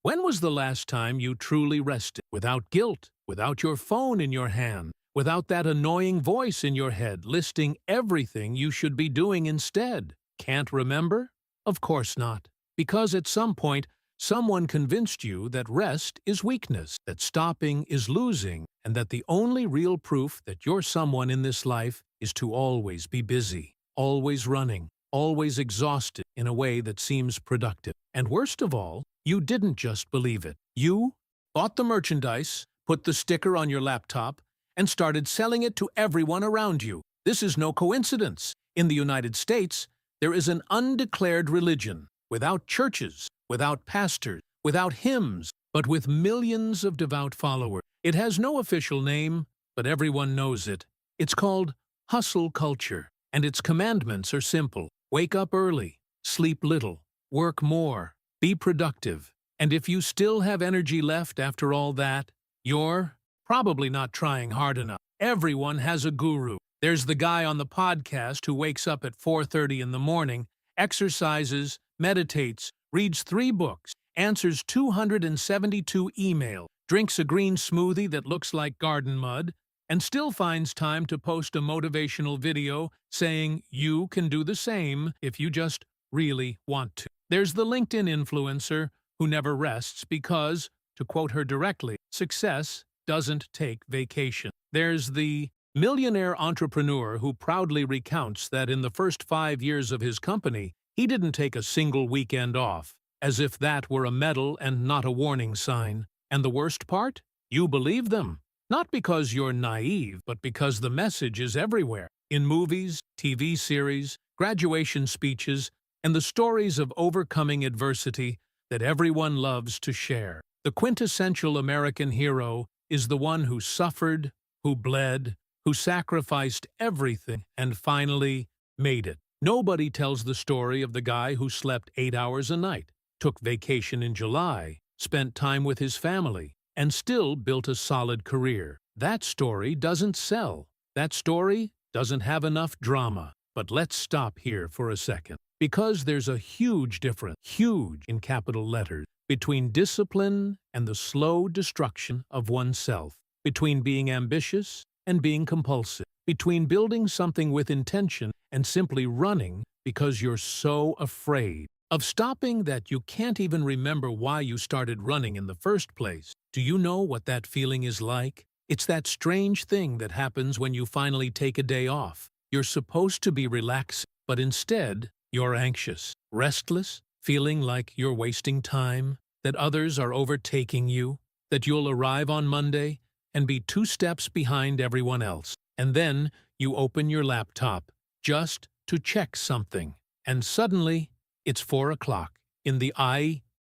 When was the last time you truly rested, without guilt, without your phone in your hand, without that annoying voice in your head listing everything you should be doing instead? Can't remember? Of course not. Because at some point, someone convinced you that rest is weakness, that stopping is losing, and that the only real proof that you're someone in this life is to always be busy, always running, always exhausted in a way that seems productive. And worst of all, you didn't just believe it. You bought the merchandise, put the sticker on your laptop, and started selling it to everyone around you. This is no coincidence. In the United States, there is an undeclared religion, without churches, without pastors, without hymns, but with millions of devout followers. It has no official name, but everyone knows it. It's called hustle culture, and its commandments are simple. Wake up early, sleep little, work more, be productive. And if you still have energy left after all that, you're probably not trying hard enough. Everyone has a guru. There's the guy on the podcast who wakes up at 4:30 in the morning, exercises, meditates, reads 3 books, answers 272 emails, drinks a green smoothie that looks like garden mud, and still finds time to post a motivational video saying you can do the same if you just really want to. There's the LinkedIn influencer who never rests because, to quote her directly, success doesn't take vacation. There's the millionaire entrepreneur who proudly recounts that in the first 5 years of his company, he didn't take a single weekend off, as if that were a medal and not a warning sign. And the worst part? You believe them. Not because you're naive, but because the message is everywhere. In movies, TV series, graduation speeches, and the stories of overcoming adversity that everyone loves to share. The quintessential American hero is the one who suffered, who bled, who sacrificed everything, and finally made it. Nobody tells the story of the guy who slept 8 hours a night, took vacation in July, spent time with his family, and still built a solid career. That story doesn't sell. That story doesn't have enough drama. But let's stop here for a second. Because there's a huge difference, huge in capital letters, between discipline and the slow destruction of oneself, between being ambitious and being compulsive, between building something with intention and simply running because you're so afraid of stopping that you can't even remember why you started running in the first place. Do you know what that feeling is like? It's that strange thing that happens when you finally take a day off. You're supposed to be relaxing, but instead, you're anxious, restless, feeling like you're wasting time, that others are overtaking you, that you'll arrive on Monday and be 2 steps behind everyone else. And then you open your laptop just to check something. And suddenly, it's 4 o'clock in the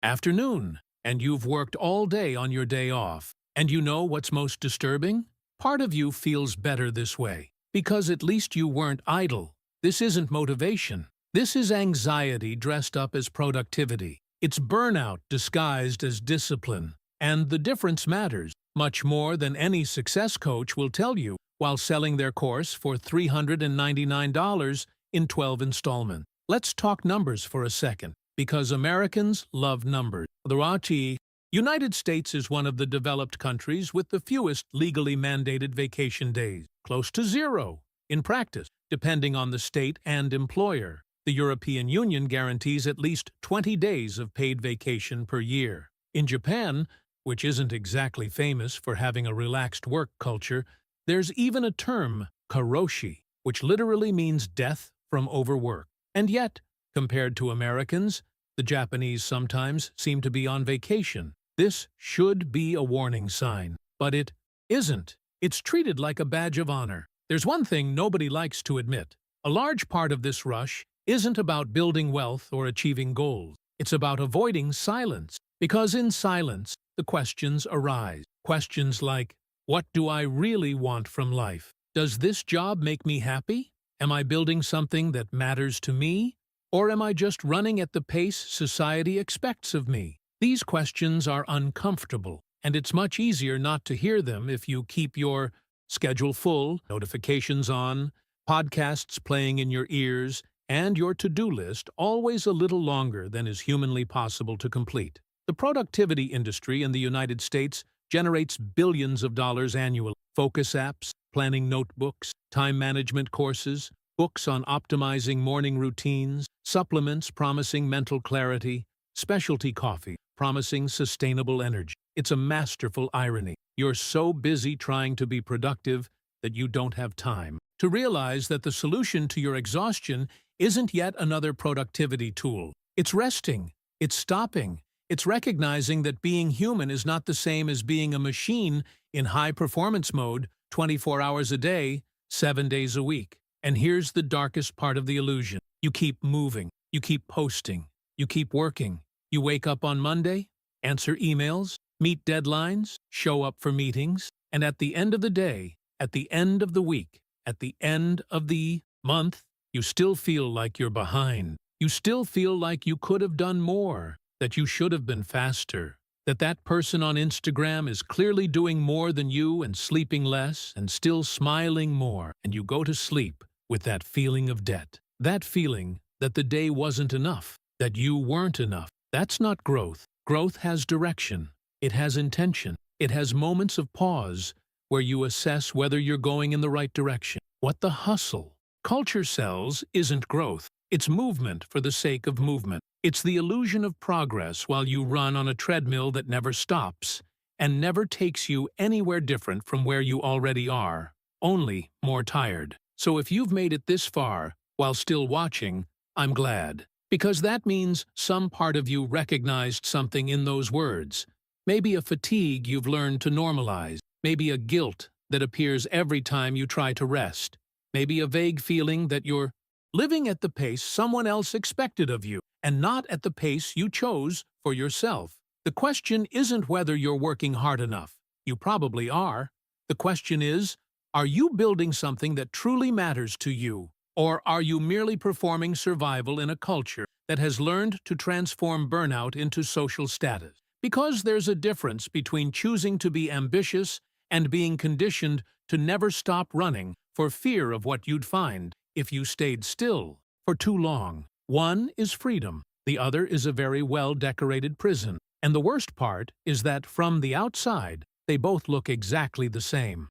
afternoon, and you've worked all day on your day off. And you know what's most disturbing? Part of you feels better this way, because at least you weren't idle. This isn't motivation. This is anxiety dressed up as productivity. It's burnout disguised as discipline. And the difference matters, much more than any success coach will tell you while selling their course for $399 in 12 installments. Let's talk numbers for a second, because Americans love numbers. The United States is one of the developed countries with the fewest legally mandated vacation days, close to 0 in practice, depending on the state and employer. The European Union guarantees at least 20 days of paid vacation per year. In Japan, which isn't exactly famous for having a relaxed work culture, there's even a term, karoshi, which literally means death from overwork. And yet, compared to Americans, the Japanese sometimes seem to be on vacation. This should be a warning sign, but it isn't. It's treated like a badge of honor. There's one thing nobody likes to admit. A large part of this rush isn't about building wealth or achieving goals. It's about avoiding silence. Because in silence, the questions arise. Questions like, what do I really want from life? Does this job make me happy? Am I building something that matters to me? Or am I just running at the pace society expects of me? These questions are uncomfortable, and it's much easier not to hear them if you keep your schedule full, notifications on, podcasts playing in your ears, and your to-do list always a little longer than is humanly possible to complete. The productivity industry in the United States generates billions of dollars annually. Focus apps, planning notebooks, time management courses, books on optimizing morning routines, supplements promising mental clarity, specialty coffee promising sustainable energy. It's a masterful irony. You're so busy trying to be productive that you don't have time to realize that the solution to your exhaustion isn't yet another productivity tool. It's resting. It's stopping. It's recognizing that being human is not the same as being a machine in high-performance mode 24 hours a day, 7 days a week. And here's the darkest part of the illusion. You keep moving. You keep posting. You keep working. You wake up on Monday, answer emails, meet deadlines, show up for meetings, and at the end of the day, at the end of the week, at the end of the month, you still feel like you're behind. You still feel like you could have done more, that you should have been faster, that that person on Instagram is clearly doing more than you and sleeping less and still smiling more, and you go to sleep with that feeling of debt, that feeling that the day wasn't enough, that you weren't enough. That's not growth. Growth has direction. It has intention. It has moments of pause where you assess whether you're going in the right direction. What the hustle culture sells isn't growth. It's movement for the sake of movement. It's the illusion of progress while you run on a treadmill that never stops and never takes you anywhere different from where you already are, only more tired. So if you've made it this far while still watching, I'm glad. Because that means some part of you recognized something in those words. Maybe a fatigue you've learned to normalize. Maybe a guilt that appears every time you try to rest. Maybe a vague feeling that you're living at the pace someone else expected of you, and not at the pace you chose for yourself. The question isn't whether you're working hard enough. You probably are. The question is, are you building something that truly matters to you? Or are you merely performing survival in a culture that has learned to transform burnout into social status? Because there's a difference between choosing to be ambitious and being conditioned to never stop running for fear of what you'd find if you stayed still for too long. One is freedom. The other is a very well-decorated prison. And the worst part is that from the outside, they both look exactly the same.